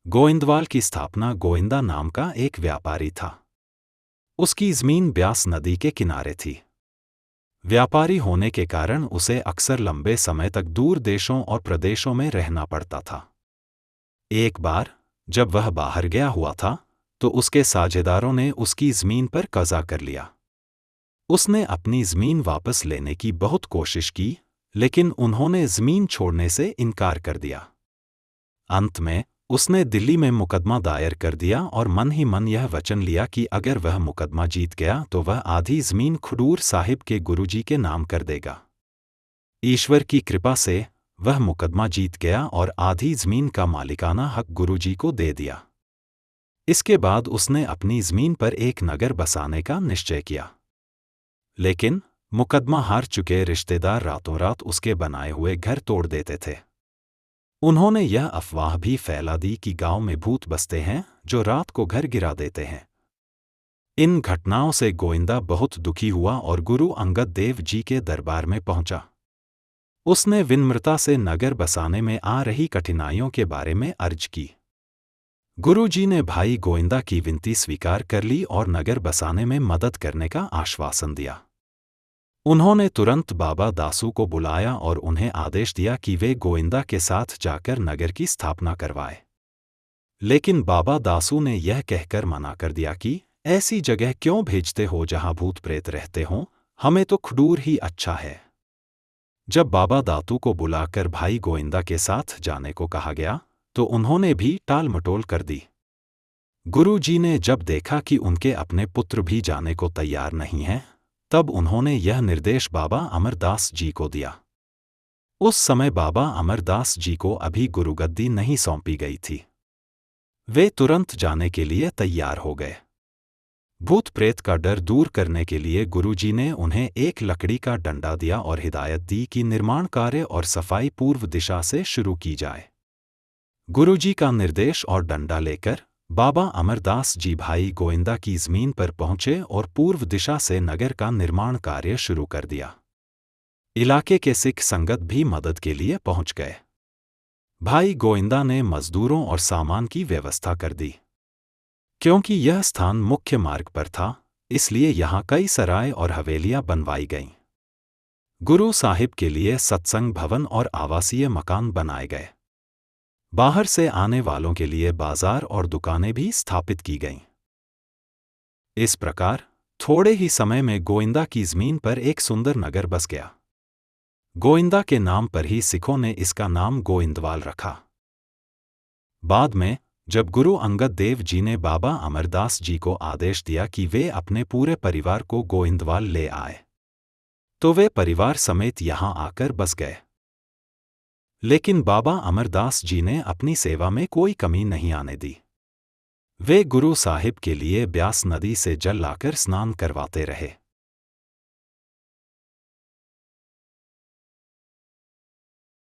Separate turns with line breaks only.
गोइंदवाल की स्थापना गोइंदा नाम का एक व्यापारी था। उसकी ज़मीन ब्यास नदी के किनारे थी। व्यापारी होने के कारण उसे अक्सर लंबे समय तक दूर देशों और प्रदेशों में रहना पड़ता था। एक बार जब वह बाहर गया हुआ था तो उसके साझेदारों ने उसकी ज़मीन पर कब्जा कर लिया। उसने अपनी ज़मीन वापस लेने की बहुत कोशिश की, लेकिन उन्होंने ज़मीन छोड़ने से इनकार कर दिया। अंत में उसने दिल्ली में मुकदमा दायर कर दिया और मन ही मन यह वचन लिया कि अगर वह मुकदमा जीत गया तो वह आधी ज़मीन खडूर साहिब के गुरुजी के नाम कर देगा। ईश्वर की कृपा से वह मुकदमा जीत गया और आधी ज़मीन का मालिकाना हक गुरुजी को दे दिया। इसके बाद उसने अपनी ज़मीन पर एक नगर बसाने का निश्चय किया। लेकिन मुकदमा हार चुके रिश्तेदार रातों रात उसके बनाए हुए घर तोड़ देते थे। उन्होंने यह अफवाह भी फैला दी कि गांव में भूत बसते हैं जो रात को घर गिरा देते हैं। इन घटनाओं से गोइंदा बहुत दुखी हुआ और गुरु अंगद देव जी के दरबार में पहुंचा। उसने विनम्रता से नगर बसाने में आ रही कठिनाइयों के बारे में अर्ज की। गुरु जी ने भाई गोइंदा की विनती स्वीकार कर ली और नगर बसाने में मदद करने का आश्वासन दिया। उन्होंने तुरंत बाबा दासू को बुलाया और उन्हें आदेश दिया कि वे गोइंदा के साथ जाकर नगर की स्थापना करवाए। लेकिन बाबा दासू ने यह कहकर मना कर दिया कि ऐसी जगह क्यों भेजते हो जहां भूत प्रेत रहते हों, हमें तो खडूर ही अच्छा है। जब बाबा दातू को बुलाकर भाई गोइंदा के साथ जाने को कहा गया तो उन्होंने भी टाल मटोल कर दी। गुरु जी ने जब देखा कि उनके अपने पुत्र भी जाने को तैयार नहीं हैं, तब उन्होंने यह निर्देश बाबा अमरदास जी को दिया। उस समय बाबा अमरदास जी को अभी गुरुगद्दी नहीं सौंपी गई थी। वे तुरंत जाने के लिए तैयार हो गए। भूत प्रेत का डर दूर करने के लिए गुरुजी ने उन्हें एक लकड़ी का डंडा दिया और हिदायत दी कि निर्माण कार्य और सफाई पूर्व दिशा से शुरू की जाए। गुरुजी का निर्देश और डंडा लेकर बाबा अमरदास जी भाई गोइंदा की ज़मीन पर पहुंचे और पूर्व दिशा से नगर का निर्माण कार्य शुरू कर दिया। इलाके के सिख संगत भी मदद के लिए पहुंच गए। भाई गोइंदा ने मजदूरों और सामान की व्यवस्था कर दी। क्योंकि यह स्थान मुख्य मार्ग पर था, इसलिए यहाँ कई सराय और हवेलियां बनवाई गईं। गुरु साहिब के लिए सत्संग भवन और आवासीय मकान बनाए गए। बाहर से आने वालों के लिए बाजार और दुकानें भी स्थापित की गईं। इस प्रकार थोड़े ही समय में गोइंदा की ज़मीन पर एक सुंदर नगर बस गया। गोइंदा के नाम पर ही सिखों ने इसका नाम गोइंदवाल रखा। बाद में जब गुरु अंगद देव जी ने बाबा अमरदास जी को आदेश दिया कि वे अपने पूरे परिवार को गोइंदवाल ले आए, तो वे परिवार समेत यहाँ आकर बस गए। लेकिन बाबा अमरदास जी ने अपनी सेवा में कोई कमी नहीं आने दी। वे गुरु साहिब के लिए ब्यास नदी से जल लाकर स्नान करवाते रहे।